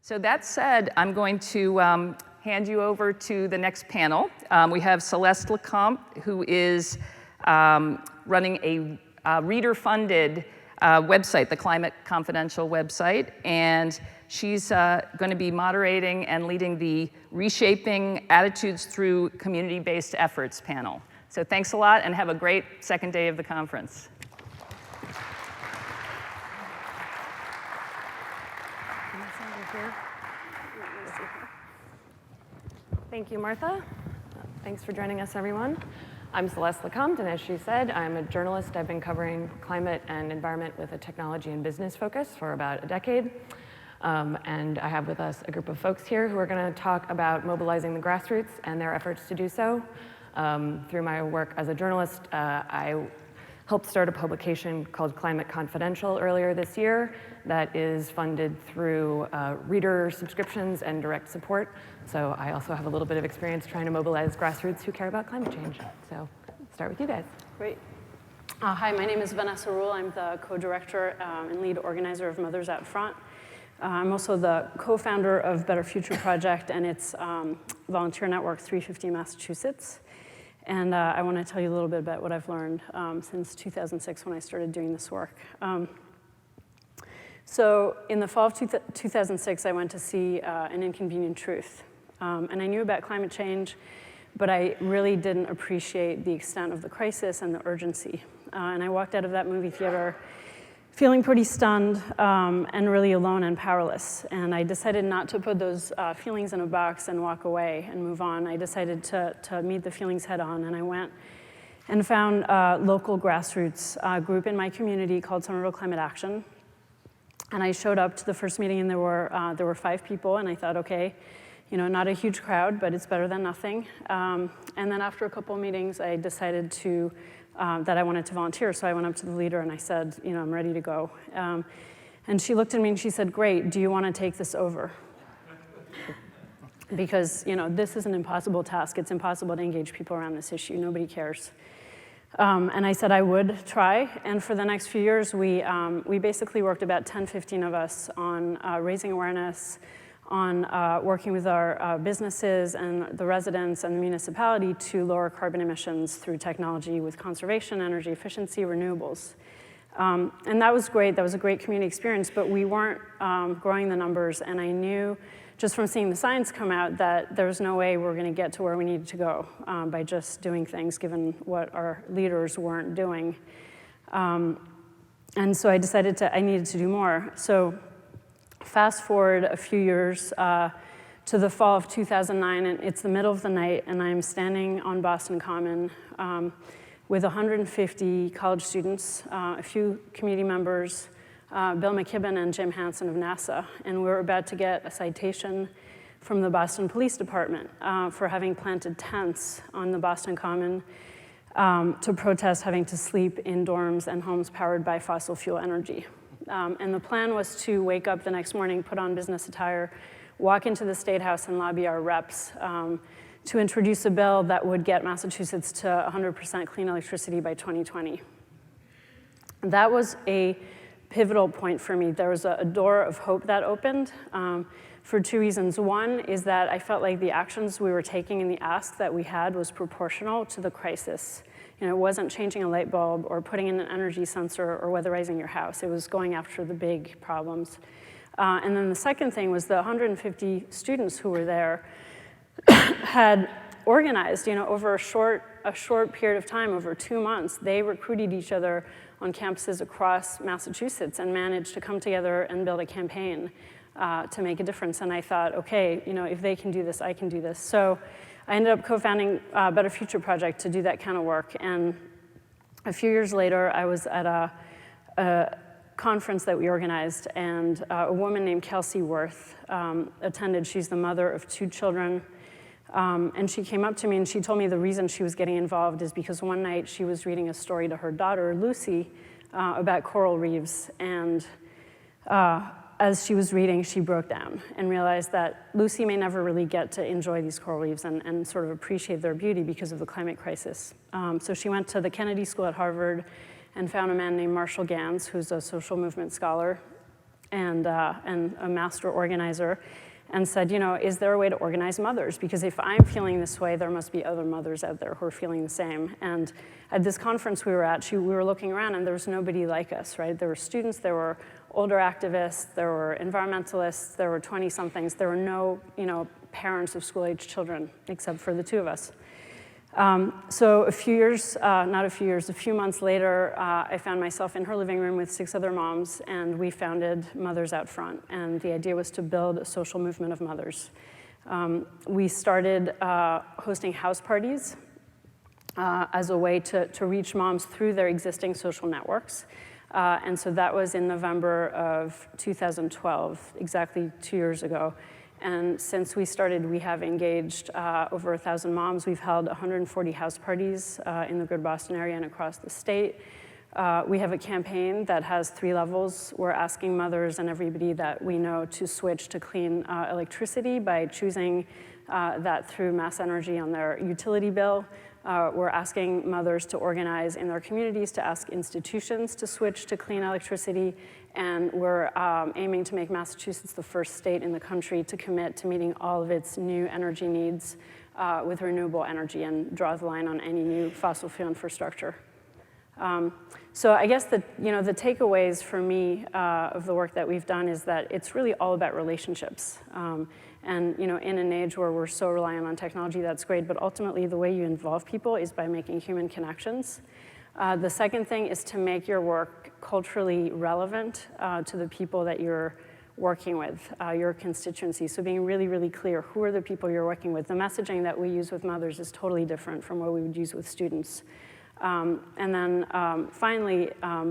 So that said, I'm going to hand you over to the next panel. We have Celeste Lecomte, who is running a reader-funded website, the Climate Confidential website, and she's going to be moderating and leading the Reshaping Attitudes Through Community-Based Efforts panel. So thanks a lot, and have a great second day of the conference. Thank you, Martha. Thanks for joining us, everyone. I'm Celeste Lecomte, and as she said, I'm a journalist. I've been covering climate and environment with a technology and business focus for about a decade. And I have with us a group of folks here who are going to talk about mobilizing the grassroots and their efforts to do so. Through my work as a journalist, I helped start a publication called Climate Confidential earlier this year that is funded through reader subscriptions and direct support. So I also have a little bit of experience trying to mobilize grassroots who care about climate change. So I'll start with you guys. Great. Hi, my name is Vanessa Rule. I'm the co-director and lead organizer of Mothers Out Front. I'm also the co-founder of Better Future Project and its volunteer network, 350 Massachusetts. And I want to tell you a little bit about what I've learned since 2006 when I started doing this work. So in the fall of 2006, I went to see An Inconvenient Truth. And I knew about climate change, but I really didn't appreciate the extent of the crisis and the urgency. And I walked out of that movie theater feeling pretty stunned and really alone and powerless. And I decided not to put those feelings in a box and walk away and move on. I decided to meet the feelings head on, and I went and found a local grassroots group in my community called Somerville Climate Action. And I showed up to the first meeting, and there were 5 people, and I thought, okay, you know, not a huge crowd, but it's better than nothing. And then after a couple of meetings, I decided to that I wanted to volunteer. So I went up to the leader and I said, you know, I'm ready to go. And she looked at me and she said, great, do you want to take this over? Because, you know, this is an impossible task. It's impossible to engage people around this issue. Nobody cares. And I said I would try. And for the next few years, we basically worked about 10, 15 of us on raising awareness, on working with our businesses and the residents and the municipality to lower carbon emissions through technology with conservation, energy efficiency, renewables. And that was great. That was a great community experience, but we weren't growing the numbers. And I knew just from seeing the science come out that there was no way we were going to get to where we needed to go by just doing things, given what our leaders weren't doing. And so I decided I needed to do more. So fast forward a few years to the fall of 2009, and it's the middle of the night, and I'm standing on Boston Common with 150 college students, a few community members, Bill McKibben and Jim Hansen of NASA, and we're about to get a citation from the Boston Police Department for having planted tents on the Boston Common to protest having to sleep in dorms and homes powered by fossil fuel energy. And the plan was to wake up the next morning, put on business attire, walk into the State House and lobby our reps to introduce a bill that would get Massachusetts to 100% clean electricity by 2020. That was a pivotal point for me. There was a door of hope that opened for 2 reasons. One is that I felt like the actions we were taking and the ask that we had was proportional to the crisis. You know, it wasn't changing a light bulb or putting in an energy sensor or weatherizing your house. It was going after the big problems. And then the second thing was the 150 students who were there had organized, you know, over a short period of time, over 2 months. They recruited each other on campuses across Massachusetts and managed to come together and build a campaign to make a difference. And I thought, okay, you know, if they can do this, I can do this. So I ended up co-founding Better Future Project to do that kind of work. And a few years later, I was at a conference that we organized, and a woman named Kelsey Worth attended. She's the mother of 2 children. And she came up to me and she told me the reason she was getting involved is because one night she was reading a story to her daughter, Lucy, about coral reefs. And as she was reading, she broke down and realized that Lucy may never really get to enjoy these coral reefs and sort of appreciate their beauty because of the climate crisis. So she went to the Kennedy School at Harvard and found a man named Marshall Gans, who's a social movement scholar, and a master organizer, and said, is there a way to organize mothers? Because if I'm feeling this way, there must be other mothers out there who are feeling the same. And at this conference we were at, we were looking around, and there was nobody like us, right? There were students, there were older activists, there were environmentalists, there were 20-somethings. There were no, parents of school-age children, except for the two of us. So a few months later, I found myself in her living room with 6 other moms, and we founded Mothers Out Front. And the idea was to build a social movement of mothers. We started hosting house parties as a way to reach moms through their existing social networks. And so that was in November of 2012, exactly 2 years ago. And since we started, we have engaged over 1,000 moms. We've held 140 house parties in the greater Boston area and across the state. We have a campaign that has 3 levels. We're asking mothers and everybody that we know to switch to clean electricity by choosing that through mass energy on their utility bill. We're asking mothers to organize in their communities, to ask institutions to switch to clean electricity, and we're aiming to make Massachusetts the first state in the country to commit to meeting all of its new energy needs with renewable energy and draw the line on any new fossil fuel infrastructure. So I guess the takeaways for me of the work that we've done is that it's really all about relationships. And in an age where we're so reliant on technology, that's great, but ultimately the way you involve people is by making human connections. The second thing is to make your work culturally relevant to the people that you're working with, your constituency. So being really, really clear, who are the people you're working with? The messaging that we use with mothers is totally different from what we would use with students. And then finally,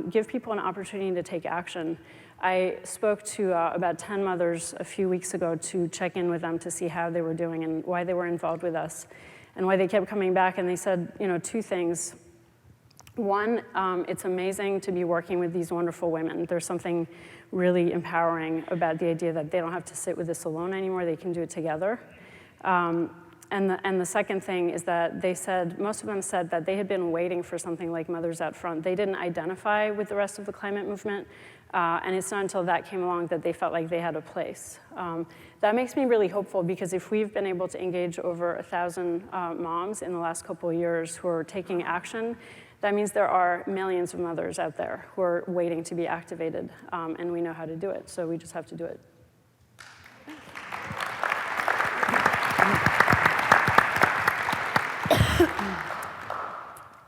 give people an opportunity to take action. I spoke to about 10 mothers a few weeks ago to check in with them to see how they were doing and why they were involved with us and why they kept coming back. And they said, 2 things. One, it's amazing to be working with these wonderful women. There's something really empowering about the idea that they don't have to sit with this alone anymore. They can do it together. And the second thing is that they said, most of them said that they had been waiting for something like Mothers Out Front. They didn't identify with the rest of the climate movement, and it's not until that came along that they felt like they had a place. That makes me really hopeful, because if we've been able to engage over 1,000 moms in the last couple of years who are taking action, that means there are millions of mothers out there who are waiting to be activated, and we know how to do it, so we just have to do it.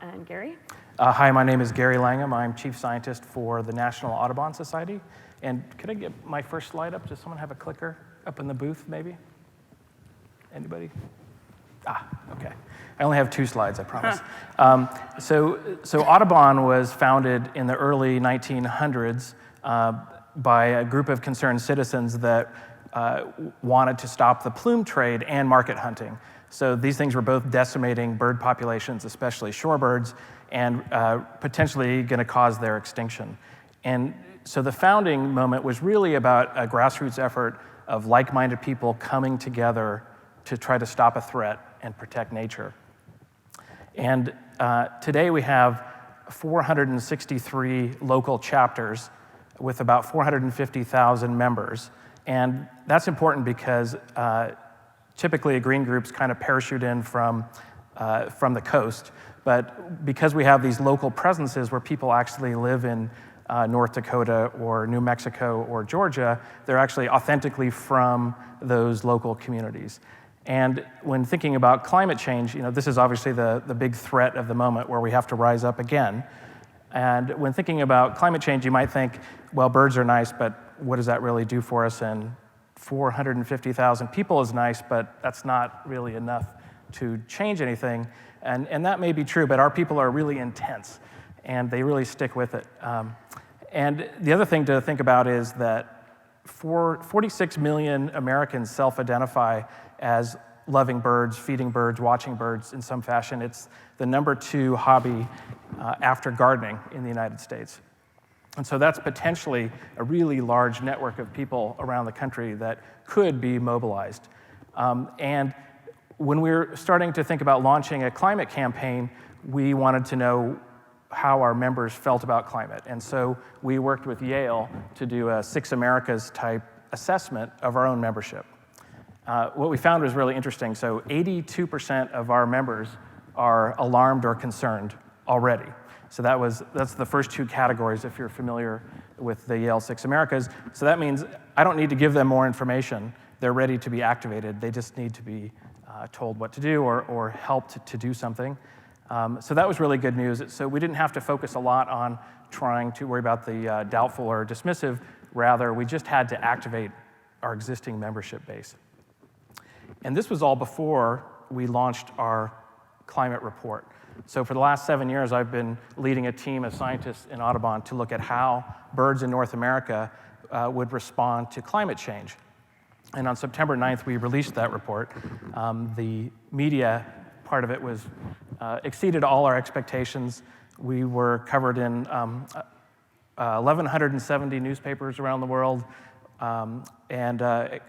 And Gary? Hi, my name is Gary Langham. I'm Chief Scientist for the National Audubon Society. And could I get my first slide up? Does someone have a clicker up in the booth, maybe? Anybody? Okay. I only have 2 slides, I promise. So Audubon was founded in the early 1900s by a group of concerned citizens that wanted to stop the plume trade and market hunting. So these things were both decimating bird populations, especially shorebirds, and potentially going to cause their extinction. And so the founding moment was really about a grassroots effort of like-minded people coming together to try to stop a threat and protect nature. And today we have 463 local chapters with about 450,000 members. And that's important because typically green groups kind of parachute in from the coast. But because we have these local presences where people actually live in North Dakota or New Mexico or Georgia, they're actually authentically from those local communities. And when thinking about climate change, this is obviously the big threat of the moment where we have to rise up again. And when thinking about climate change, you might think, well, birds are nice, but what does that really do for us? And 450,000 people is nice, but that's not really enough to change anything. And that may be true, but our people are really intense, and they really stick with it. And the other thing to think about is that 46 million Americans self-identify as loving birds, feeding birds, watching birds in some fashion. It's the #2 hobby after gardening in the United States. And so that's potentially a really large network of people around the country that could be mobilized. And when we're starting to think about launching a climate campaign, we wanted to know how our members felt about climate. And so we worked with Yale to do a Six Americas type assessment of our own membership. What we found was really interesting. So 82% of our members are alarmed or concerned already. So that's the first two categories if you're familiar with the Yale Six Americas. So that means I don't need to give them more information. They're ready to be activated. They just need to be told what to do or helped to do something. So that was really good news. So we didn't have to focus a lot on trying to worry about the doubtful or dismissive. Rather, we just had to activate our existing membership base. And this was all before we launched our climate report. So for the last 7 years, I've been leading a team of scientists in Audubon to look at how birds in North America would respond to climate change. And on September 9th, we released that report. The media part of it was exceeded all our expectations. We were covered in 1,170 newspapers around the world, and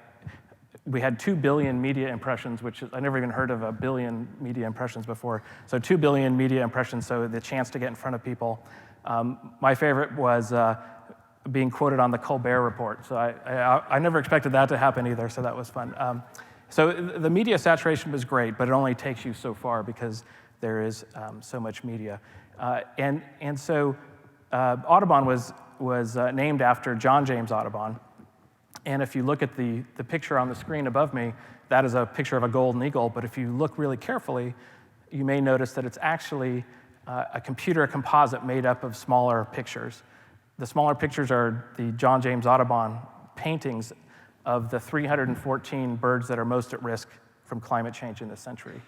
we had 2 billion media impressions, which is, I never even heard of a billion media impressions before. So 2 billion media impressions, so the chance to get in front of people. My favorite was being quoted on the Colbert Report. So I never expected that to happen either, so that was fun. So the media saturation was great, but it only takes you so far because there is so much media. And so Audubon was named after John James Audubon. And if you look at the picture on the screen above me, that is a picture of a golden eagle. But if you look really carefully, you may notice that it's actually a computer composite made up of smaller pictures. The smaller pictures are the John James Audubon paintings of the 314 birds that are most at risk from climate change in this century.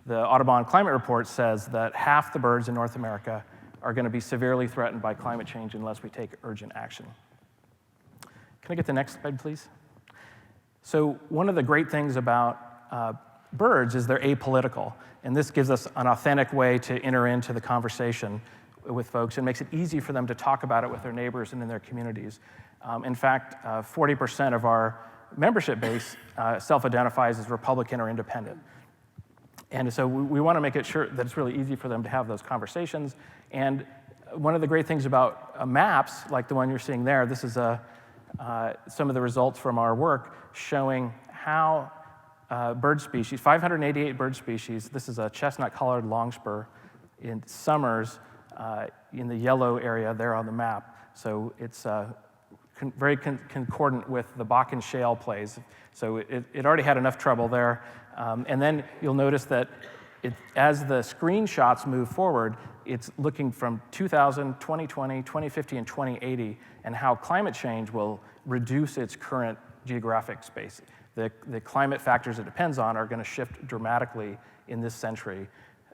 The Audubon Climate Report says that half the birds in North America are going to be severely threatened by climate change unless we take urgent action. Can I get the next slide, please? So one of the great things about birds is they're apolitical, and this gives us an authentic way to enter into the conversation with folks and makes it easy for them to talk about it with their neighbors and in their communities. In fact, 40% of our membership base self-identifies as Republican or independent. And so we want to make it sure that it's really easy for them to have those conversations. And one of the great things about maps, like the one you're seeing there, this is some of the results from our work showing how bird species, 588 bird species, this is a chestnut-collared longspur in summers in the yellow area there on the map. So it's very concordant with the Bakken shale plays. So it already had enough trouble there. And then you'll notice that as the screenshots move forward, it's looking from 2000, 2020, 2050, and 2080, and how climate change will reduce its current geographic space. The climate factors it depends on are going to shift dramatically in this century.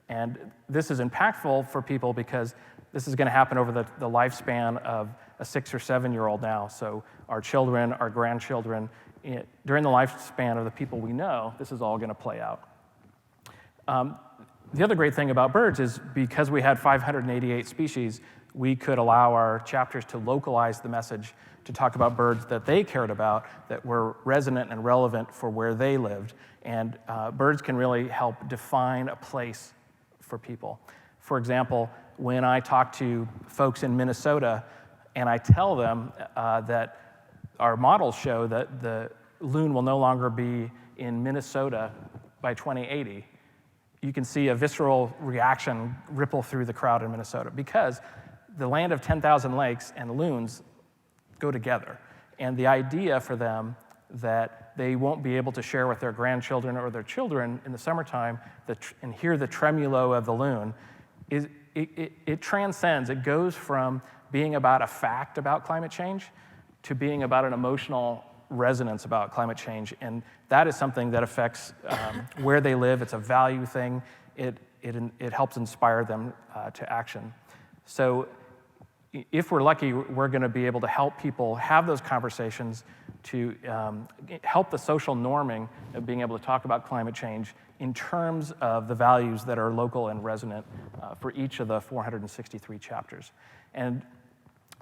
And this is impactful for people because this is going to happen over the lifespan of a 6 or 7 year old now. So our children, our grandchildren, during the lifespan of the people we know, this is all going to play out. The other great thing about birds is because we had 588 species, we could allow our chapters to localize the message to talk about birds that they cared about, that were resonant and relevant for where they lived. And birds can really help define a place for people. For example, when I talk to folks in Minnesota and I tell them that our models show that the loon will no longer be in Minnesota by 2080, you can see a visceral reaction ripple through the crowd in Minnesota because the land of 10,000 lakes and loons go together. And the idea for them that they won't be able to share with their grandchildren or their children in the summertime and hear the tremulo of the loon, it transcends. It goes from being about a fact about climate change to being about an emotional resonance about climate change. And that is something that affects where they live. It's a value thing. It helps inspire them to action. So if we're lucky, we're going to be able to help people have those conversations to help the social norming of being able to talk about climate change in terms of the values that are local and resonant for each of the 463 chapters. And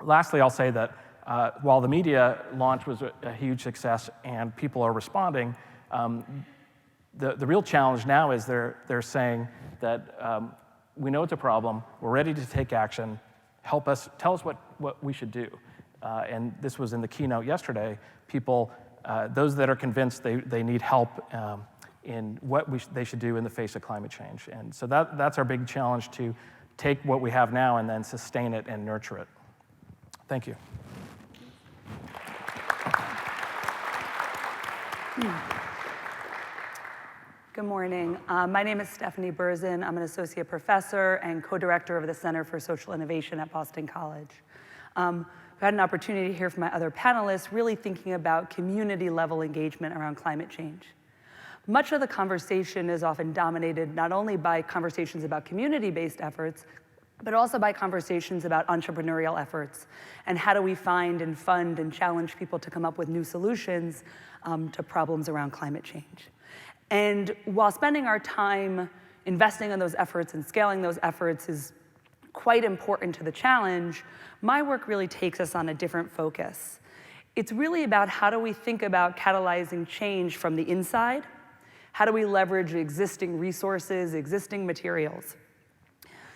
lastly, I'll say that while the media launch was a huge success and people are responding, the real challenge now is they're saying that we know it's a problem, we're ready to take action, help us, tell us what we should do. And this was in the keynote yesterday, people, those that are convinced they need help in what they should do in the face of climate change. And so that's our big challenge, to take what we have now and then sustain it and nurture it. Thank you. Good morning. My name is Stephanie Berzon. I'm an associate professor and co-director of the Center for Social Innovation at Boston College. I've had an opportunity to hear from my other panelists really thinking about community-level engagement around climate change. Much of the conversation is often dominated not only by conversations about community-based efforts, but also by conversations about entrepreneurial efforts and how do we find and fund and challenge people to come up with new solutions to problems around climate change. And while spending our time investing in those efforts and scaling those efforts is quite important to the challenge, my work really takes us on a different focus. It's really about how do we think about catalyzing change from the inside? How do we leverage existing resources, existing materials?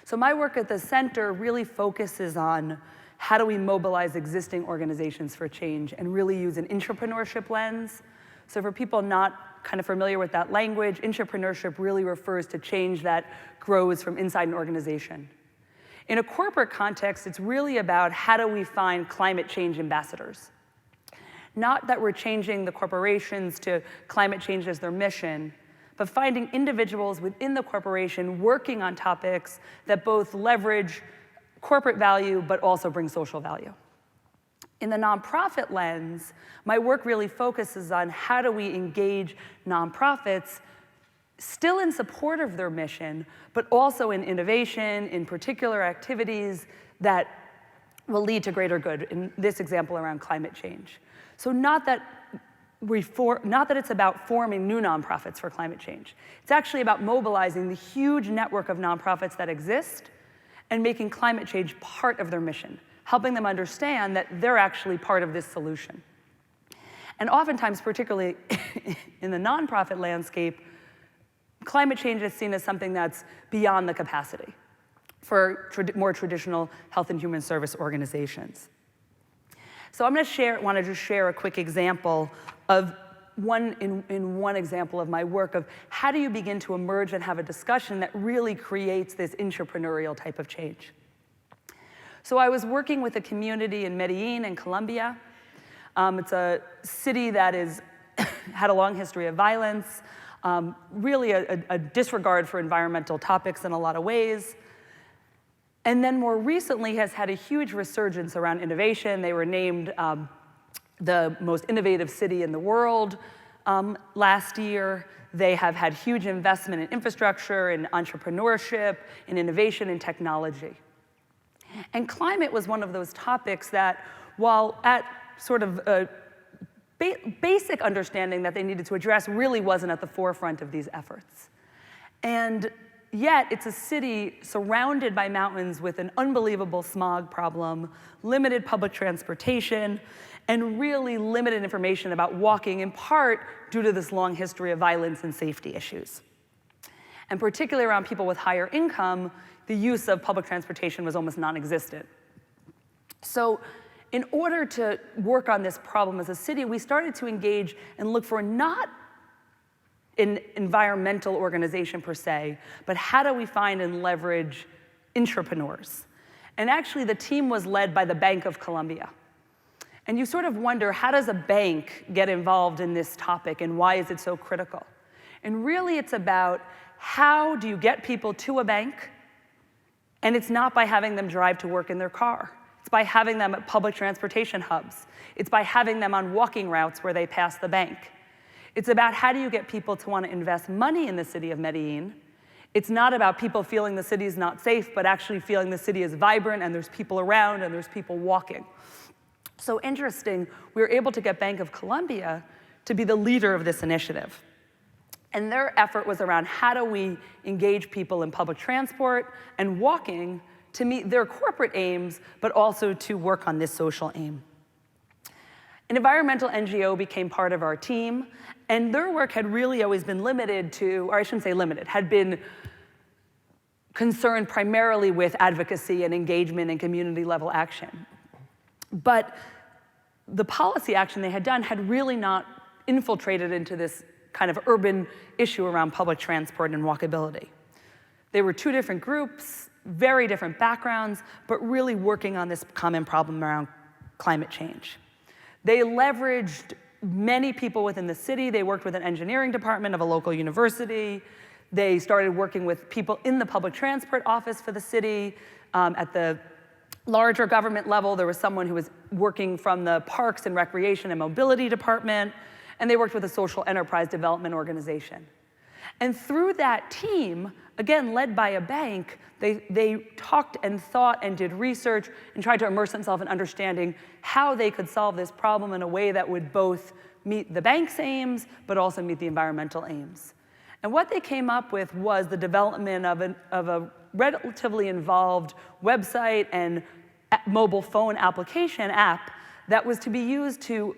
So my work at the center really focuses on how do we mobilize existing organizations for change and really use an entrepreneurship lens. So for people not kind of familiar with that language, entrepreneurship really refers to change that grows from inside an organization. In a corporate context, it's really about how do we find climate change ambassadors. Not that we're changing the corporations to climate change as their mission, but finding individuals within the corporation working on topics that both leverage corporate value but also bring social value. In the nonprofit lens, my work really focuses on how do we engage nonprofits still in support of their mission, but also in innovation, in particular activities that will lead to greater good, in this example around climate change. So not that it's about forming new nonprofits for climate change. It's actually about mobilizing the huge network of nonprofits that exist and making climate change part of their mission, helping them understand that they're actually part of this solution. And oftentimes, particularly in the nonprofit landscape, climate change is seen as something that's beyond the capacity for more traditional health and human service organizations. So I'm going to want to just share a quick example of one example of my work of how do you begin to emerge and have a discussion that really creates this entrepreneurial type of change. So I was working with a community in Medellin in Colombia. It's a city that had a long history of violence, really a disregard for environmental topics in a lot of ways. And then more recently has had a huge resurgence around innovation. They were named the most innovative city in the world last year. They have had huge investment in infrastructure, in entrepreneurship, in innovation, and technology. And climate was one of those topics that, while at sort of a basic understanding that they needed to address, really wasn't at the forefront of these efforts. And yet, it's a city surrounded by mountains with an unbelievable smog problem, limited public transportation, and really limited information about walking, in part due to this long history of violence and safety issues. And particularly around people with higher income, the use of public transportation was almost non-existent. So in order to work on this problem as a city, we started to engage and look for not an environmental organization per se, but how do we find and leverage entrepreneurs? And actually, the team was led by the Bank of Colombia. And you sort of wonder, how does a bank get involved in this topic, and why is it so critical? And really, it's about how do you get people to a bank, and it's not by having them drive to work in their car. It's by having them at public transportation hubs. It's by having them on walking routes where they pass the bank. It's about how do you get people to want to invest money in the city of Medellin. It's not about people feeling the city is not safe, but actually feeling the city is vibrant and there's people around and there's people walking. So interesting, we were able to get Bank of Colombia to be the leader of this initiative. And their effort was around how do we engage people in public transport and walking to meet their corporate aims, but also to work on this social aim. An environmental NGO became part of our team, and their work had really always been limited to, or I shouldn't say limited, had been concerned primarily with advocacy and engagement and community level action. But the policy action they had done had really not infiltrated into this kind of urban issue around public transport and walkability. They were two different groups, very different backgrounds, but really working on this common problem around climate change. They leveraged many people within the city. They worked with an engineering department of a local university. They started working with people in the public transport office for the city. At the larger government level, there was someone who was working from the Parks and Recreation and Mobility Department, and they worked with a social enterprise development organization. And through that team, again, led by a bank, they talked and thought and did research and tried to immerse themselves in understanding how they could solve this problem in a way that would both meet the bank's aims, but also meet the environmental aims. And what they came up with was the development of a relatively involved website and mobile phone application app that was to be used to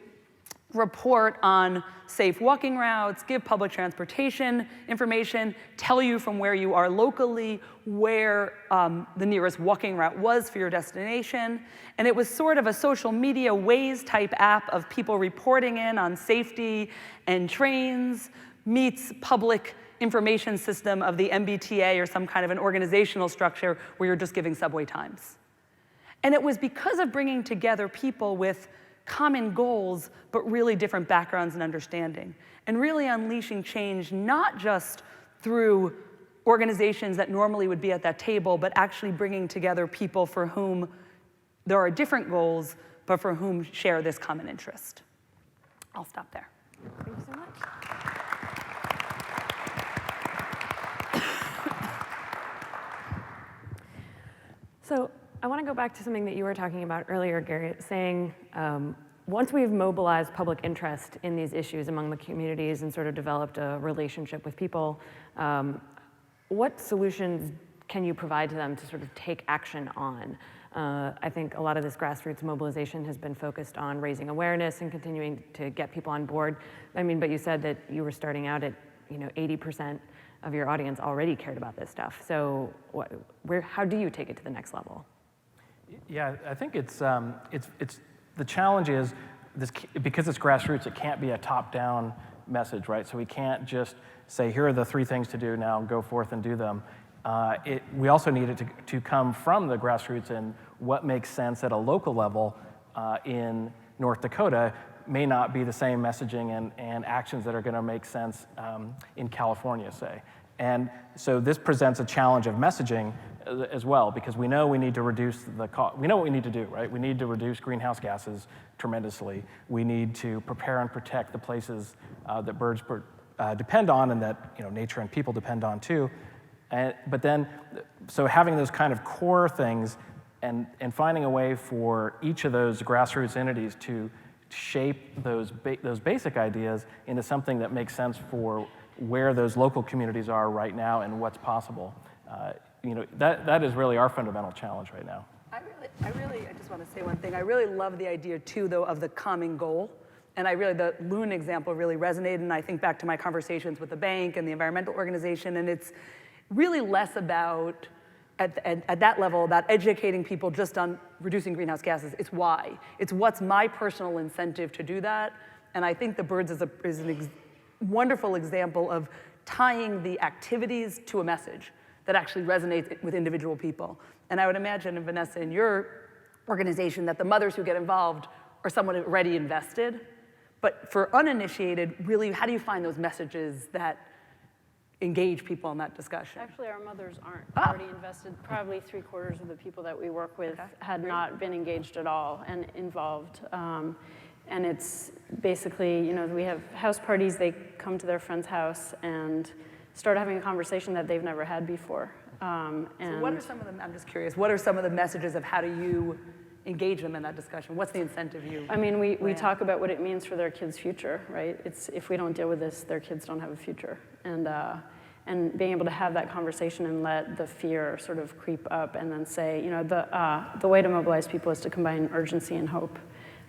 report on safe walking routes, give public transportation information, tell you from where you are locally where the nearest walking route was for your destination. And it was sort of a social media Waze type app of people reporting in on safety and trains meets public information system of the MBTA or some kind of an organizational structure where you're just giving subway times. And it was because of bringing together people with common goals, but really different backgrounds and understanding, and really unleashing change not just through organizations that normally would be at that table, but actually bringing together people for whom there are different goals, but for whom share this common interest. I'll stop there. Thank you so much. So I want to go back to something that you were talking about earlier, Gary, saying once we've mobilized public interest in these issues among the communities and sort of developed a relationship with people, what solutions can you provide to them to sort of take action on? I think a lot of this grassroots mobilization has been focused on raising awareness and continuing to get people on board. I mean, but you said that you were starting out at 80% of your audience already cared about this stuff. So how do you take it to the next level? Yeah, I think it's the challenge is this, because it's grassroots, it can't be a top-down message, right? So we can't just say, here are the 3 things to do now, go forth and do them. We also need it to come from the grassroots, and what makes sense at a local level in North Dakota may not be the same messaging and actions that are going to make sense in California, say. And so this presents a challenge of messaging as well, because we know we need to reduce the cost. We know what we need to do, right? We need to reduce greenhouse gases tremendously. We need to prepare and protect the places that birds depend on, and that nature and people depend on too. But then, so having those kind of core things and finding a way for each of those grassroots entities to shape those basic ideas into something that makes sense for where those local communities are right now and what's possible. That is really our fundamental challenge right now. I just want to say one thing. I really love the idea too, though, of the common goal. And the loon example really resonated, and I think back to my conversations with the bank and the environmental organization, and it's really less about, at that level, about educating people just on reducing greenhouse gases. It's why. It's what's my personal incentive to do that. And I think the birds is a wonderful example of tying the activities to a message that actually resonates with individual people. And I would imagine, Vanessa, in your organization, that the mothers who get involved are someone already invested. But for uninitiated, really, how do you find those messages that engage people in that discussion? Actually, our mothers aren't already invested. Probably 3/4 of the people that we work with had not been engaged at all and involved. And it's basically, we have house parties. They come to their friend's house and start having a conversation that they've never had before. So what are some of them? I'm just curious. What are some of the messages of how do you engage them in that discussion? What's the incentive you? I mean, we talk about what it means for their kids' future, right? It's if we don't deal with this, their kids don't have a future. And being able to have that conversation and let the fear sort of creep up, and then say, the way to mobilize people is to combine urgency and hope.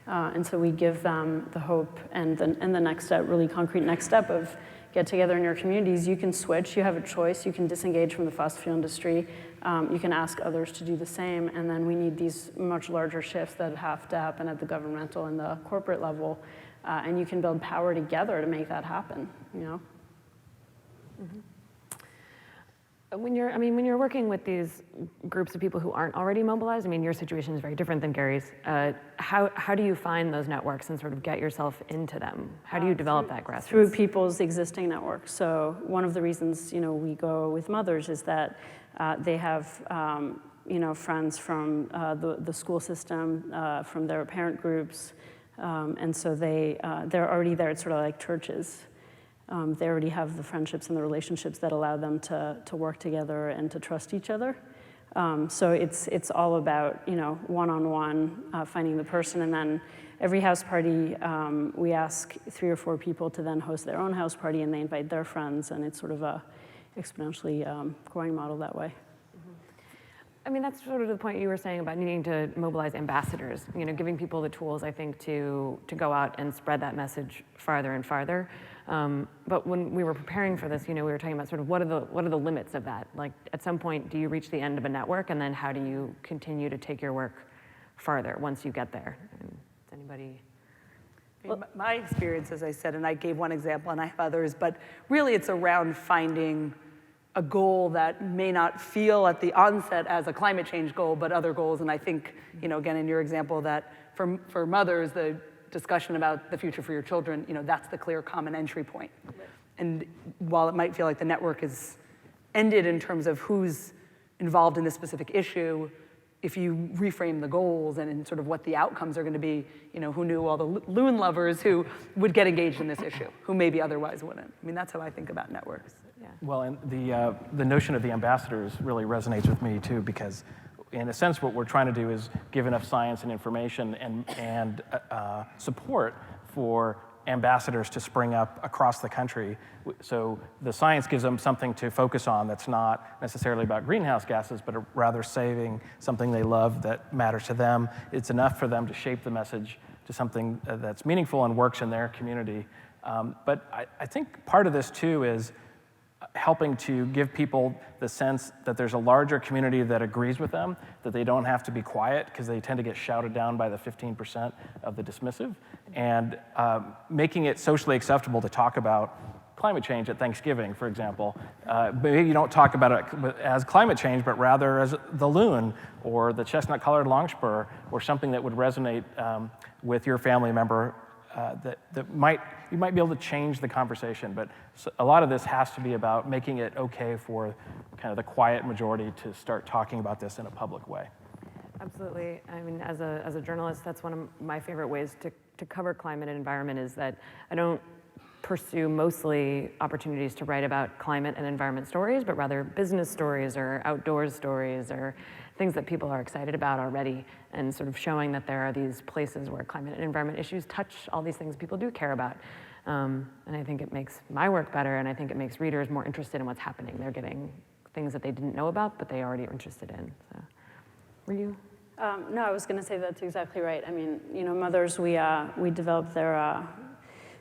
And so we give them the hope and the next step, really concrete next step of get together in your communities, you can switch, you have a choice, you can disengage from the fossil fuel industry, you can ask others to do the same, and then we need these much larger shifts that have to happen at the governmental and the corporate level, and you can build power together to make that happen, you know? Mm-hmm. When you're working with these groups of people who aren't already mobilized, I mean, your situation is very different than Gary's. How do you find those networks and sort of get yourself into them? How do you develop that grassroots? Through people's existing networks. So one of the reasons, you know, we go with mothers is that they have, you know, friends from the school system, from their parent groups, and so they're already there. It's sort of like churches. They already have the friendships and the relationships that allow them to work together and to trust each other. So it's all about, you know, one-on-one, finding the person, and then every house party, we ask 3 or 4 people to then host their own house party, and they invite their friends, and it's sort of a exponentially growing model that way. I mean, that's sort of the point you were saying about needing to mobilize ambassadors, you know, giving people the tools, I think, to go out and spread that message farther and farther. But when we were preparing for this, you know, we were talking about sort of what are the limits of that? Like, at some point, do you reach the end of a network, and then how do you continue to take your work farther once you get there? And does anybody? Well, my experience, as I said, and I gave one example, and I have others, but really it's around finding a goal that may not feel at the onset as a climate change goal, but other goals. And I think, you know, again, in your example, that for mothers, the discussion about the future for your children, you know, that's the clear common entry point. Right. And while it might feel like the network is ended in terms of who's involved in this specific issue, if you reframe the goals and in sort of what the outcomes are going to be, you know, who knew all the loon lovers who would get engaged in this issue, who maybe otherwise wouldn't. I mean, that's how I think about networks. Yeah. Well, and the notion of the ambassadors really resonates with me too, because in a sense what we're trying to do is give enough science and information and support for ambassadors to spring up across the country. So the science gives them something to focus on that's not necessarily about greenhouse gases, but rather saving something they love that matters to them. It's enough for them to shape the message to something that's meaningful and works in their community. But I think part of this too is helping to give people the sense that there's a larger community that agrees with them, that they don't have to be quiet because they tend to get shouted down by the 15% of the dismissive, and making it socially acceptable to talk about climate change at Thanksgiving, for example. Maybe you don't talk about it as climate change, but rather as the loon or the chestnut-colored longspur, or something that would resonate with your family member that you might be able to change the conversation. But a lot of this has to be about making it okay for kind of the quiet majority to start talking about this in a public way. Absolutely. I mean, as a journalist, that's one of my favorite ways to cover climate and environment, is that I don't pursue mostly opportunities to write about climate and environment stories, but rather business stories or outdoors stories or things that people are excited about already, and sort of showing that there are these places where climate and environment issues touch all these things people do care about. And I think it makes my work better, and I think it makes readers more interested in what's happening. They're getting things that they didn't know about, but they already are interested in. So, were you? No, I was going to say that's exactly right. I mean, you know, mothers, we develop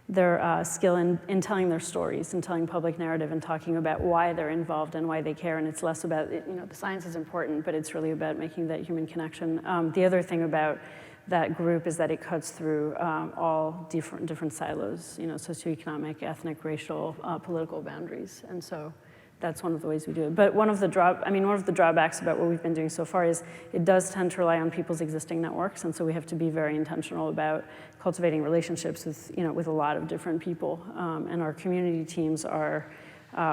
their skill in telling their stories and telling public narrative and talking about why they're involved and why they care. And it's less about, you know, the science is important, but it's really about making that human connection. The other thing about that group is that it cuts through all different silos, you know, socioeconomic, ethnic, racial, political boundaries. And so that's one of the ways we do it. But one of the drawbacks about what we've been doing so far is it does tend to rely on people's existing networks, and so we have to be very intentional about cultivating relationships with, you know, with a lot of different people. And our community teams are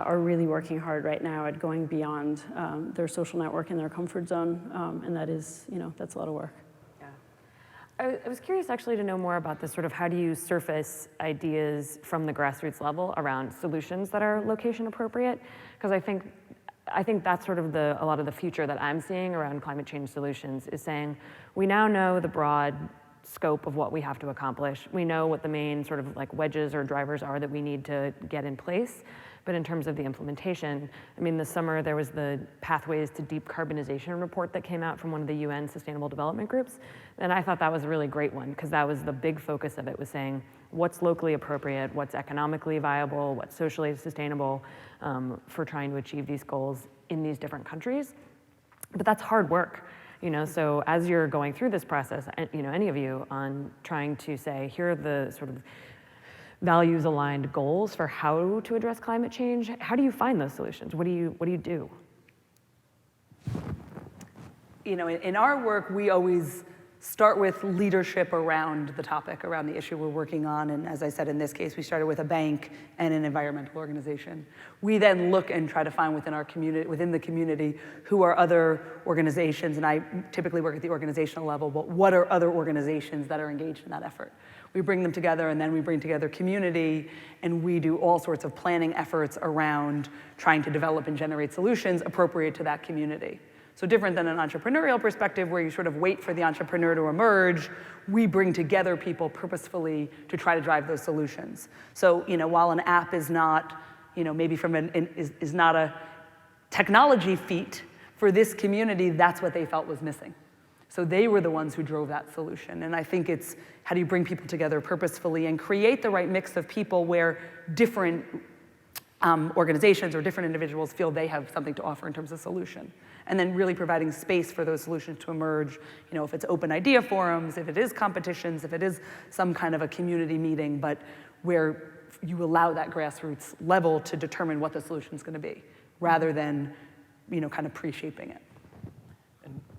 really working hard right now at going beyond their social network and their comfort zone, and that is, you know, that's a lot of work. I was curious actually to know more about this, sort of how do you surface ideas from the grassroots level around solutions that are location appropriate? Because I think that's sort of a lot of the future that I'm seeing around climate change solutions is saying, we now know the broad scope of what we have to accomplish. We know what the main sort of like wedges or drivers are that we need to get in place. But in terms of the implementation, I mean, this summer there was the Pathways to Decarbonization report that came out from one of the UN Sustainable Development Groups. And I thought that was a really great one, because that was the big focus of it, was saying, what's locally appropriate, what's economically viable, what's socially sustainable for trying to achieve these goals in these different countries. But that's hard work. So as you're going through this process, any of you on trying to say, here are the sort of values-aligned goals for how to address climate change, how do you find those solutions? What do you do? In our work, we always start with leadership around the topic, around the issue we're working on. And as I said, in this case, we started with a bank and an environmental organization. We then look and try to find within the community, who are other organizations, and I typically work at the organizational level, but what are other organizations that are engaged in that effort? We bring them together, and then we bring together community, and we do all sorts of planning efforts around trying to develop and generate solutions appropriate to that community. So different than an entrepreneurial perspective where you sort of wait for the entrepreneur to emerge, we bring together people purposefully to try to drive those solutions. So while an app is not, maybe is not a technology feat, for this community, that's what they felt was missing. So they were the ones who drove that solution. And I think it's how do you bring people together purposefully and create the right mix of people where different organizations or different individuals feel they have something to offer in terms of solution. And then really providing space for those solutions to emerge, if it's open idea forums, if it is competitions, if it is some kind of a community meeting, but where you allow that grassroots level to determine what the solution is going to be, rather than, kind of pre-shaping it.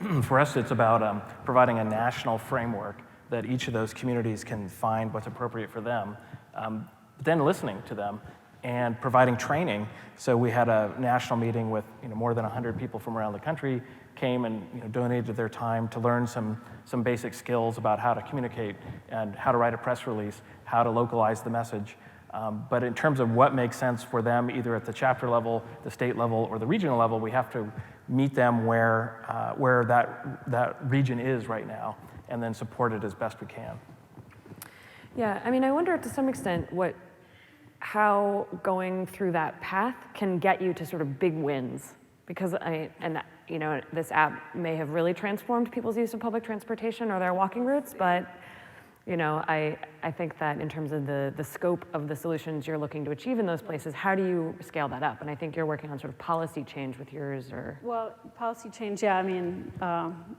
And for us, it's about providing a national framework that each of those communities can find what's appropriate for them, then listening to them and providing training. So we had a national meeting with more than 100 people from around the country came and donated their time to learn some basic skills about how to communicate and how to write a press release, how to localize the message. But in terms of what makes sense for them, either at the chapter level, the state level, or the regional level, we have to meet them where that region is right now, and then support it as best we can. Yeah, I wonder to some extent how going through that path can get you to sort of big wins, because this app may have really transformed people's use of public transportation or their walking routes, but I think that in terms of the scope of the solutions you're looking to achieve in those places, how do you scale that up? And I think you're working on sort of policy change with yours, or well, policy change. Yeah,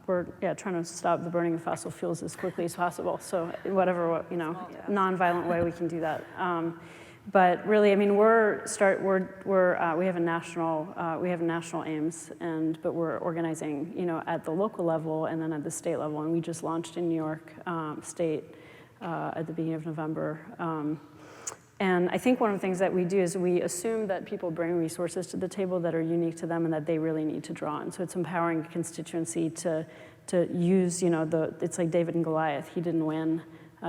we're trying to stop the burning of fossil fuels as quickly as possible. So whatever non-violent way we can do that. But really, we have national aims, but we're organizing, at the local level and then at the state level. And we just launched in New York State at the beginning of November. And I think one of the things that we do is we assume that people bring resources to the table that are unique to them and that they really need to draw on. So it's empowering a constituency to use, it's like David and Goliath. He didn't win.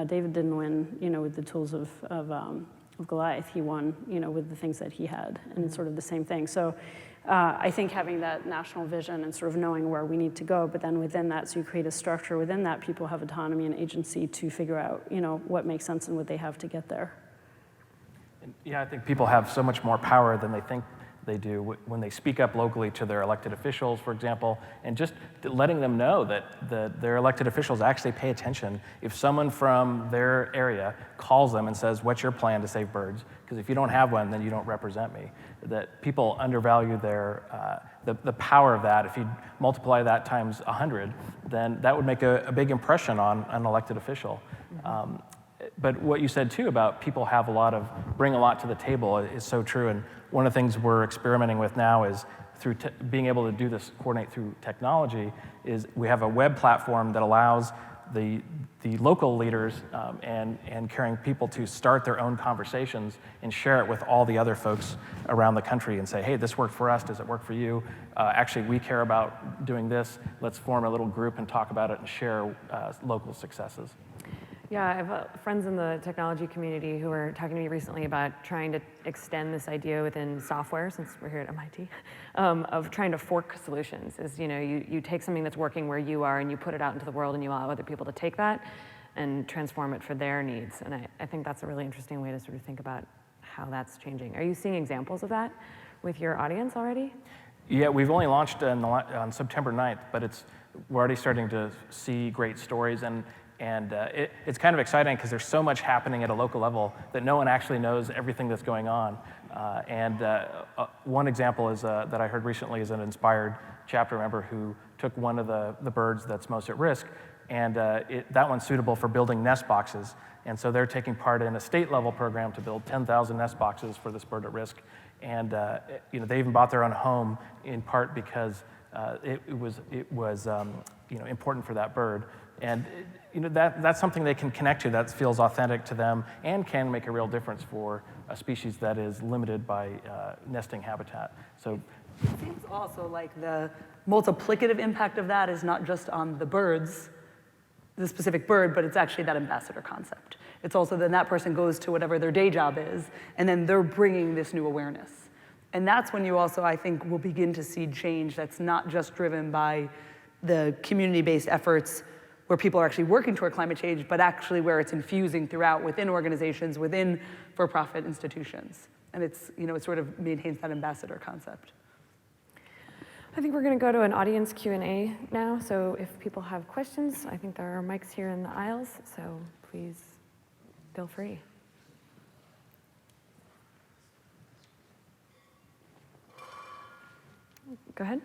David didn't win, with the tools of Goliath. He won, with the things that he had, and it's sort of the same thing. So I think having that national vision and sort of knowing where we need to go, but then within that, so you create a structure within that, people have autonomy and agency to figure out, what makes sense and what they have to get there. Yeah, I think people have so much more power than they think they do when they speak up locally to their elected officials, for example, and just letting them know that their elected officials actually pay attention. If someone from their area calls them and says, "What's your plan to save birds?" Because if you don't have one, then you don't represent me. That people undervalue the power of that. If you multiply that times 100, then that would make a big impression on an elected official. But what you said too about people bring a lot to the table is so true. And one of the things we're experimenting with now is through being able to do this, coordinate through technology, is we have a web platform that allows the local leaders and caring people to start their own conversations and share it with all the other folks around the country and say, hey, this worked for us, does it work for you? Actually, we care about doing this. Let's form a little group and talk about it and share local successes. Yeah, I have friends in the technology community who were talking to me recently about trying to extend this idea within software, since we're here at MIT, of trying to fork solutions. Is you take something that's working where you are and you put it out into the world and you allow other people to take that and transform it for their needs. And I think that's a really interesting way to sort of think about how that's changing. Are you seeing examples of that with your audience already? Yeah, we've only launched on September 9th, but we're already starting to see great stories. And And it's kind of exciting because there's so much happening at a local level that no one actually knows everything that's going on. One example is that I heard recently is an Inspired chapter member who took one of the birds that's most at risk, and that one's suitable for building nest boxes. And so they're taking part in a state-level program to build 10,000 nest boxes for this bird at risk. And they even bought their own home in part because it was important for that bird. And that's something they can connect to, that feels authentic to them and can make a real difference for a species that is limited by nesting habitat. So it seems also like the multiplicative impact of that is not just on the birds, the specific bird, but it's actually that ambassador concept. It's also then that person goes to whatever their day job is, and then they're bringing this new awareness. And that's when you also, I think, will begin to see change that's not just driven by the community-based efforts where people are actually working toward climate change, but actually where it's infusing throughout within organizations, within for-profit institutions. And it's, it sort of maintains that ambassador concept. I think we're going to go to an audience Q&A now. So if people have questions, I think there are mics here in the aisles. So please feel free. Go ahead.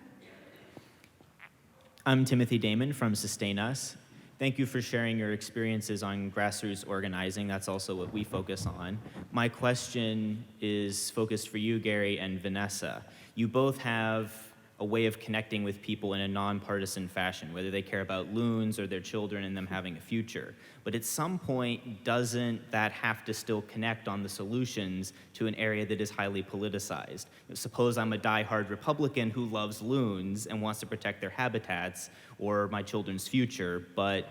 I'm Timothy Damon from Sustain Us. Thank you for sharing your experiences on grassroots organizing. That's also what we focus on. My question is focused for you, Gary, and Vanessa. You both have a way of connecting with people in a nonpartisan fashion, whether they care about loons or their children and them having a future. But at some point, doesn't that have to still connect on the solutions to an area that is highly politicized? Suppose I'm a diehard Republican who loves loons and wants to protect their habitats or my children's future, but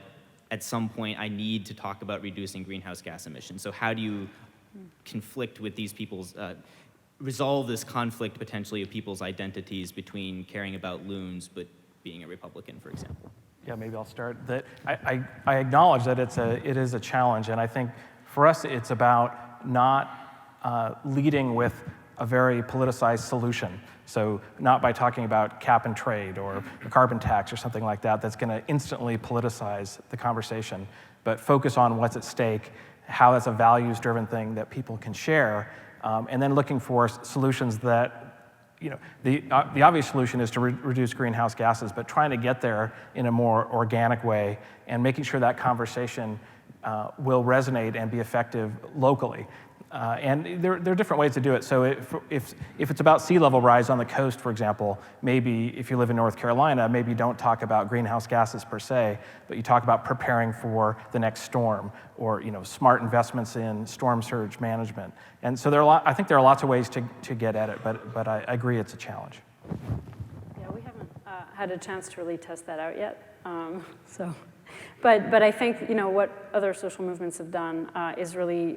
at some point I need to talk about reducing greenhouse gas emissions. So how do you conflict with these people's, resolve this conflict potentially of people's identities between caring about loons but being a Republican, for example? Yeah, maybe I'll start. I acknowledge that it is a challenge, and I think for us it's about not leading with a very politicized solution. So not by talking about cap and trade or a carbon tax or something like that that's going to instantly politicize the conversation, but focus on what's at stake, how that's a values-driven thing that people can share, and then looking for solutions that, the obvious solution is to reduce greenhouse gases, but trying to get there in a more organic way and making sure that conversation will resonate and be effective locally. And there are different ways to do it. So if it's about sea level rise on the coast, for example, maybe if you live in North Carolina, maybe you don't talk about greenhouse gases per se, but you talk about preparing for the next storm or smart investments in storm surge management. And so I think there are lots of ways to get at it, but I agree it's a challenge. Yeah, we haven't had a chance to really test that out yet. But I think what other social movements have done is really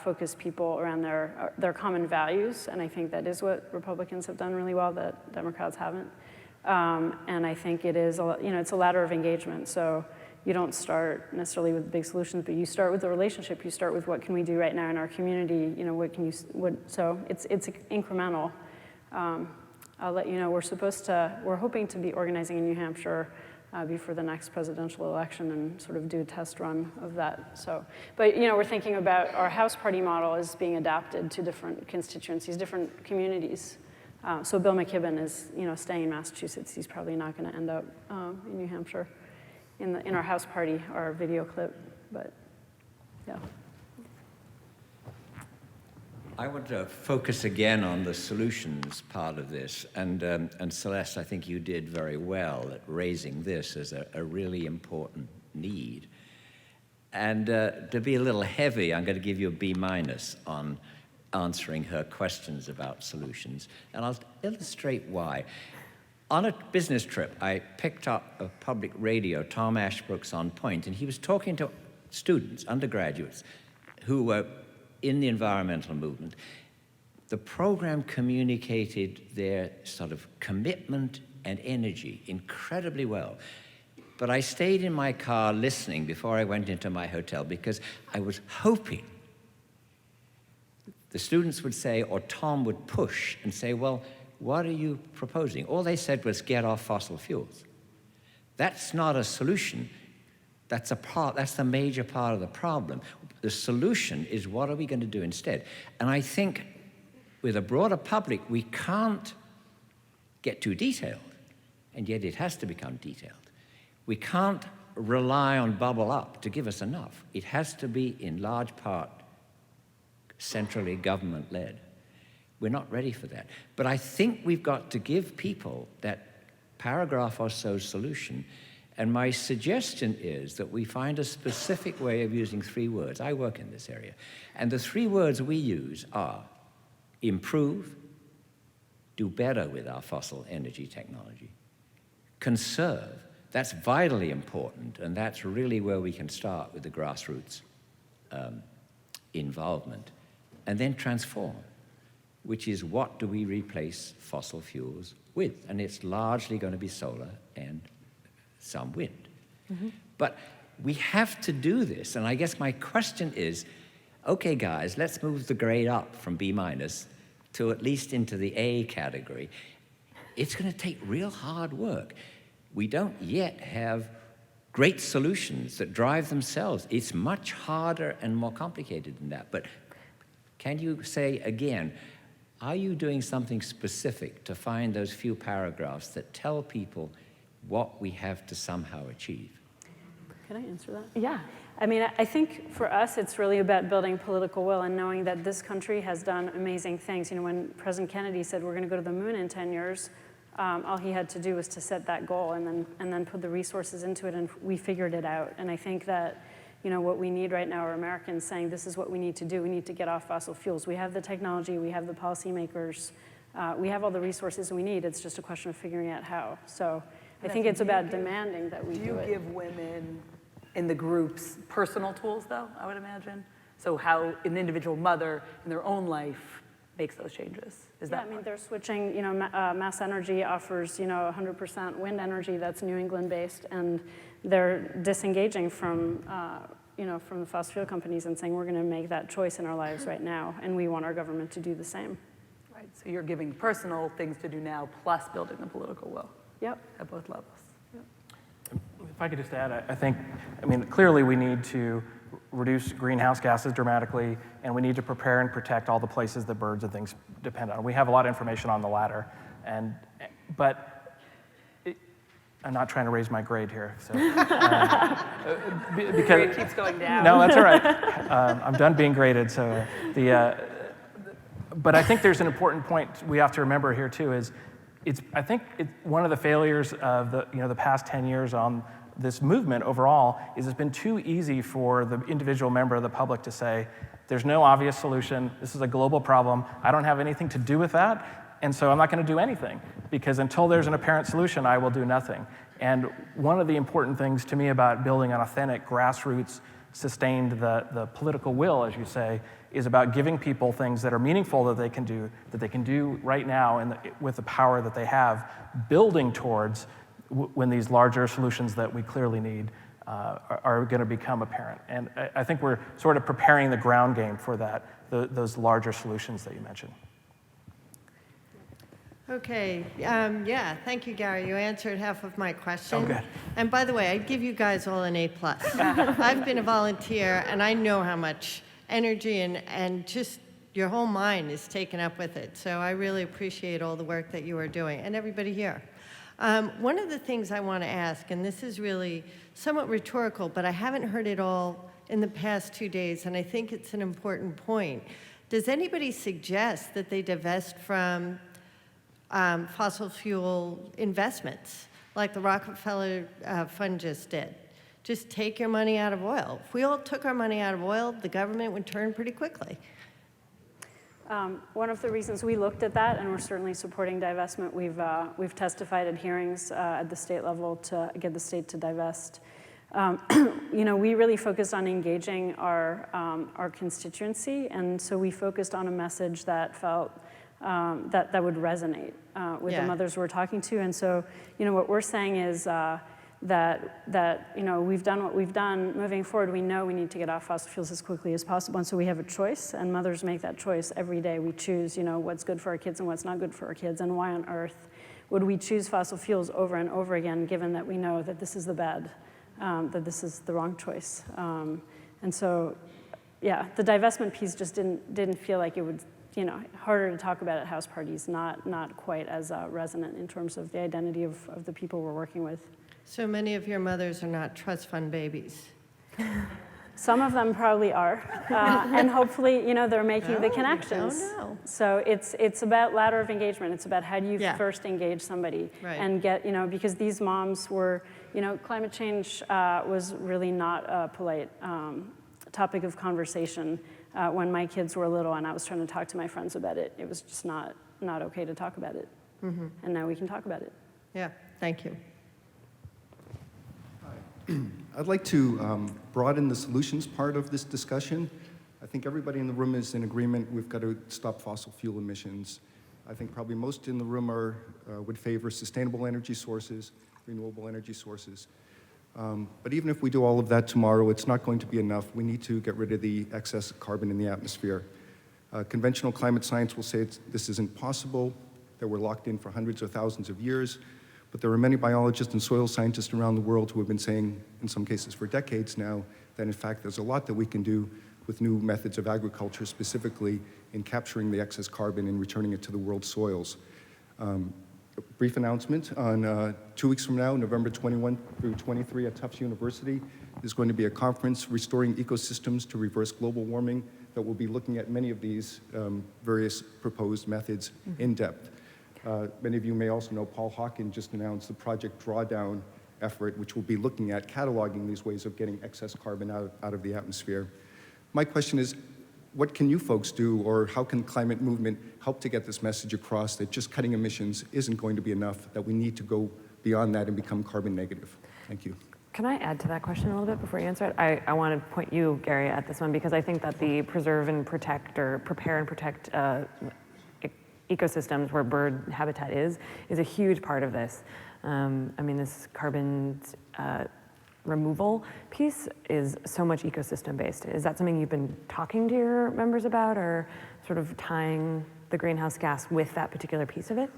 focus people around their common values, and I think that is what Republicans have done really well that Democrats haven't. And I think it is it's a ladder of engagement. So you don't start necessarily with big solutions, but you start with the relationship. You start with what can we do right now in our community. So it's incremental. I'll let you know we're hoping to be organizing in New Hampshire before the next presidential election and sort of do a test run of that. But we're thinking about our house party model is being adapted to different constituencies, different communities. So Bill McKibben is staying in Massachusetts. He's probably not going to end up in New Hampshire in our house party, our video clip. But yeah. I want to focus again on the solutions part of this, and Celeste, I think you did very well at raising this as a really important need. And to be a little heavy, I'm going to give you a B- on answering her questions about solutions, and I'll illustrate why. On a business trip, I picked up a public radio, Tom Ashbrook's On Point, and he was talking to students, undergraduates, who were in the environmental movement. The program communicated their sort of commitment and energy incredibly well. But I stayed in my car listening before I went into my hotel because I was hoping the students would say, or Tom would push and say, well, what are you proposing? All they said was get off fossil fuels. That's not a solution. That's the major part of the problem. The solution is, what are we going to do instead? And I think with a broader public, we can't get too detailed, and yet it has to become detailed. We can't rely on bubble up to give us enough. It has to be, in large part, centrally government-led. We're not ready for that. But I think we've got to give people that paragraph or so solution. And my suggestion is that we find a specific way of using 3 words. I work in this area. And the 3 words we use are improve, do better with our fossil energy technology, conserve. That's vitally important, and that's really where we can start with the grassroots involvement. And then transform, which is, what do we replace fossil fuels with? And it's largely going to be solar and some wind. But we have to do this, and I guess my question is, okay, guys, let's move the grade up from B- to at least into the A category. It's going to take real hard work. We don't yet have great solutions that drive themselves. It's much harder and more complicated than that. But can you say again, are you doing something specific to find those few paragraphs that tell people what we have to somehow achieve? Can I answer that? Yeah. I mean, I think for us, it's really about building political will and knowing that this country has done amazing things. You know, when President Kennedy said we're going to go to the moon in 10 years, all he had to do was to set that goal and then put the resources into it, and we figured it out. And I think that, you know, what we need right now are Americans saying, this is what we need to do. We need to get off fossil fuels. We have the technology, we have the policymakers, we have all the resources we need. It's just a question of figuring out how. So I think it's about demanding that we do it. Do you give women in the groups personal tools, though, I would imagine? So how an individual mother in their own life makes those changes? Is that I mean, they're switching, you know, Mass Energy offers, you know, 100% wind energy that's New England based, and they're disengaging from, you know, from the fossil fuel companies and saying we're going to make that choice in our lives right now, and we want our government to do the same. Right, so you're giving personal things to do now plus building the political will. Yep. At both levels. If I could just add, I mean, clearly we need to reduce greenhouse gases dramatically, and we need to prepare and protect all the places that birds and things depend on. We have a lot of information on the latter, but I'm not trying to raise my grade here. So, because Grade keeps going down. No, that's all right. I'm done being graded. So but I think there's an important point we have to remember here too. Is I think one of the failures of the past 10 years on this movement overall is it's been too easy for the individual member of the public to say, there's no obvious solution, this is a global problem, I don't have anything to do with that, and so I'm not going to do anything, because until there's an apparent solution, I will do nothing. And one of the important things to me about building an authentic, grassroots, sustained the political will, as you say, is about giving people things that are meaningful that they can do right now with the power that they have, building towards when these larger solutions that we clearly need are going to become apparent. And I think we're sort of preparing the ground game for that, those larger solutions that you mentioned. Okay, yeah, thank you, Gary. You answered half of my question. Oh, good. And by the way, I'd give you guys all an A+. I've been a volunteer, and I know how much energy and just your whole mind is taken up with it. So I really appreciate all the work that you are doing, and everybody here. One of the things I want to ask, and this is really somewhat rhetorical, but I haven't heard it all in the past 2 days, and I think it's an important point. Does anybody suggest that they divest from fossil fuel investments, like the Rockefeller Fund just did? Just take your money out of oil. If we all took our money out of oil, the government would turn pretty quickly. One of the reasons we looked at that, and we're certainly supporting divestment, we've testified at hearings at the state level to get the state to divest. You know, we really focused on engaging our constituency, and so we focused on a message that felt that would resonate with the mothers we're talking to. And so, you know, what we're saying is that you know, we've done what we've done. Moving forward, we know we need to get off fossil fuels as quickly as possible, and so we have a choice, and mothers make that choice every day. We choose, you know, what's good for our kids and what's not good for our kids, and why on earth would we choose fossil fuels over and over again, given that we know that this is the bad that this is the wrong choice. And so, yeah, the divestment piece just didn't feel like it would, harder to talk about at house parties, not quite as resonant in terms of the identity of the people we're working with. So many of your mothers are not trust fund babies. Some of them probably are, and hopefully, they're making the connections. You don't know. So it's about ladder of engagement. It's about how do you Yeah. first engage somebody Right. and get, because these moms were, climate change was really not a polite topic of conversation when my kids were little, and I was trying to talk to my friends about it. It was just not okay to talk about it, and now we can talk about it. Yeah, thank you. I'd like to broaden the solutions part of this discussion. I think everybody in the room is in agreement we've got to stop fossil fuel emissions. I think probably most in the room would favor sustainable energy sources, renewable energy sources. But even if we do all of that tomorrow, it's not going to be enough. We need to get rid of the excess carbon in the atmosphere. Conventional climate science will say this isn't possible, that we're locked in for hundreds or thousands of years. But there are many biologists and soil scientists around the world who have been saying, in some cases for decades now, that in fact there's a lot that we can do with new methods of agriculture, specifically in capturing the excess carbon and returning it to the world's soils. A brief announcement, on 2 weeks from now, November 21 through 23 at Tufts University, there's going to be a conference, Restoring Ecosystems to Reverse Global Warming, that will be looking at many of these various proposed methods in depth. Many of you may also know Paul Hawken just announced the Project Drawdown effort, which will be looking at cataloging these ways of getting excess carbon out of the atmosphere. My question is, what can you folks do, or how can the climate movement help to get this message across that just cutting emissions isn't going to be enough, that we need to go beyond that and become carbon negative? Thank you. Can I add to that question a little bit before you answer it? I want to point you, Gary, at this one, because I think that the preserve and protect, or prepare and protect ecosystems where bird habitat is a huge part of this. This carbon removal piece is so much ecosystem based. Is that something you've been talking to your members about, or sort of tying the greenhouse gas with that particular piece of it?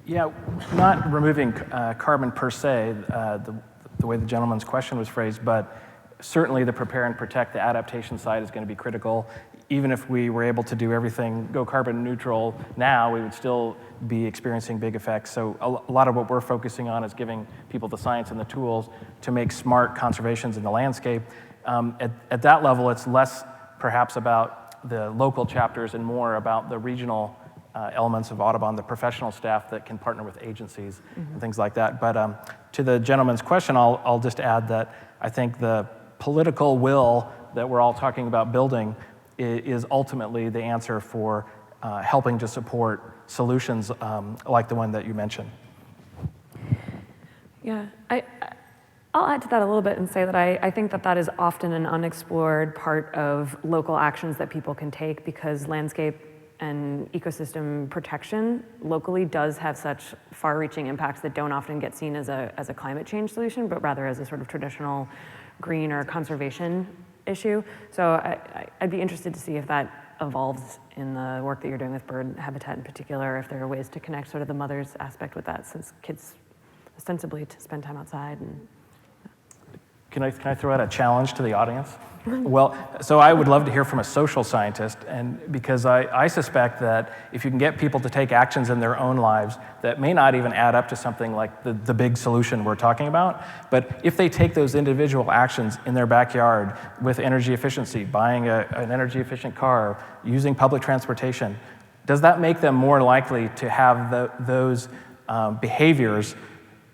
Yeah, not removing carbon per se, the way the gentleman's question was phrased, but certainly the prepare and protect, the adaptation side is going to be critical. Even if we were able to do everything, go carbon neutral now, we would still be experiencing big effects. So a lot of what we're focusing on is giving people the science and the tools to make smart conservations in the landscape. At that level, it's less perhaps about the local chapters and more about the regional elements of Audubon, the professional staff that can partner with agencies and things like that. But to the gentleman's question, I'll just add that I think the political will that we're all talking about building is ultimately the answer for helping to support solutions like the one that you mentioned. Yeah, I'll add to that a little bit and say that I think that is often an unexplored part of local actions that people can take, because landscape and ecosystem protection locally does have such far-reaching impacts that don't often get seen as a climate change solution, but rather as a sort of traditional green or conservation issue. So I'd be interested to see if that evolves in the work that you're doing with bird habitat in particular, if there are ways to connect sort of the mother's aspect with that, since kids ostensibly to spend time outside. And Can I throw out a challenge to the audience? Well, so I would love to hear from a social scientist, and because I suspect that if you can get people to take actions in their own lives that may not even add up to something like the big solution we're talking about, but if they take those individual actions in their backyard with energy efficiency, buying an energy efficient car, using public transportation, does that make them more likely to have those behaviors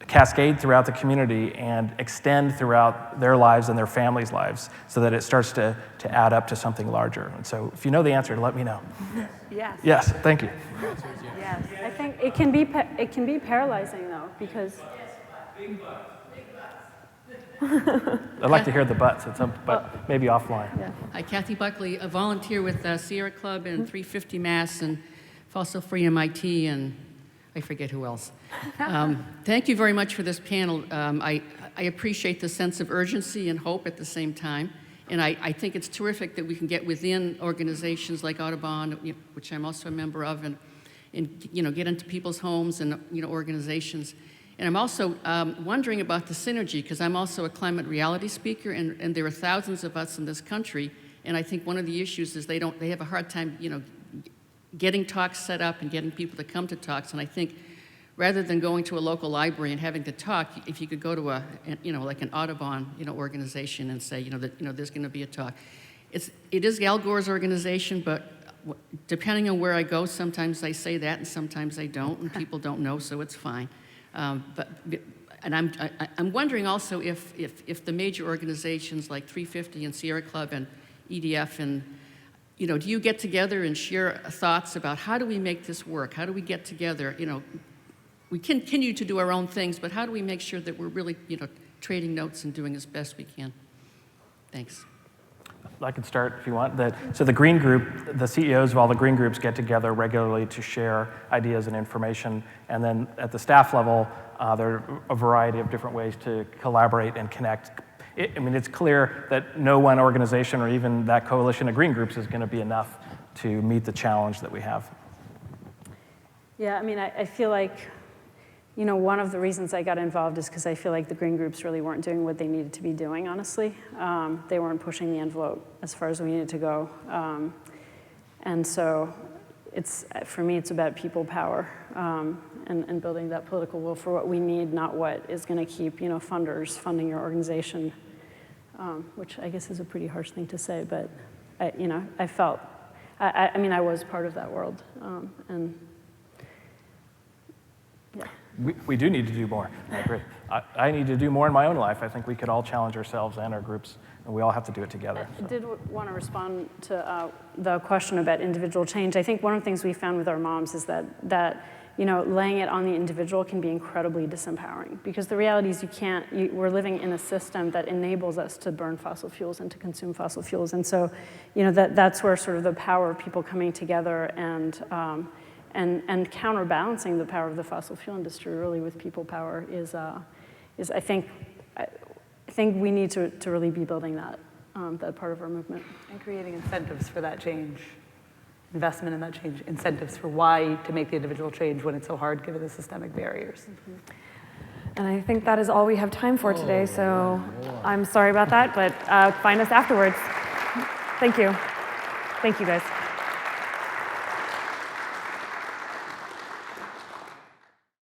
cascade throughout the community and extend throughout their lives and their families' lives, so that it starts to add up to something larger? And so if you know the answer, let me know. Yes. Yes, thank you. Yes. I think it can be paralyzing though, because I'd like to hear the buts at some, but maybe offline. yeah. Hi, Kathy Buckley, a volunteer with Sierra Club and 350 Mass and Fossil Free MIT, and I forget who else. Thank you very much for this panel. I appreciate the sense of urgency and hope at the same time. And I think it's terrific that we can get within organizations like Audubon, which I'm also a member of, and get into people's homes and organizations And I'm also wondering about the synergy, because I'm also a climate reality speaker, and there are thousands of us in this country, and I think one of the issues is they have a hard time, getting talks set up and getting people to come to talks, and I think rather than going to a local library and having to talk, if you could go to like an Audubon, organization and say, there's going to be a talk. It is Al Gore's organization, but depending on where I go, sometimes I say that and sometimes I don't, and people don't know, so it's fine. And I'm wondering also if the major organizations like 350 and Sierra Club and EDF and do you get together and share thoughts about how do we make this work? How do we get together? We continue to do our own things, but how do we make sure that we're really, trading notes and doing as best we can? Thanks. I can start if you want. So the Green Group, the CEOs of all the Green Groups get together regularly to share ideas and information. And then at the staff level, there are a variety of different ways to collaborate and connect. It's clear that no one organization or even that coalition of Green Groups is going to be enough to meet the challenge that we have. Yeah, I feel like, one of the reasons I got involved is because I feel like the Green Groups really weren't doing what they needed to be doing, honestly. They weren't pushing the envelope as far as we needed to go. And so for me, it's about people power and building that political will for what we need, not what is going to keep, funders funding your organization, which I guess is a pretty harsh thing to say, but I felt, I was part of that world, and yeah. We do need to do more. I agree. I need to do more in my own life. I think we could all challenge ourselves and our groups, and we all have to do it together. I did want to respond to the question about individual change. I think one of the things we found with our moms is that laying it on the individual can be incredibly disempowering, because the reality is we're living in a system that enables us to burn fossil fuels and to consume fossil fuels. And so, that's where sort of the power of people coming together and counterbalancing the power of the fossil fuel industry really with people power is I think we need to really be building that part of our movement. And creating incentives for that change, investment in that change, incentives for why to make the individual change when it's so hard given the systemic barriers. Mm-hmm. And I think that is all we have time for today, so I'm sorry about that, but find us afterwards. Thank you. Thank you, guys.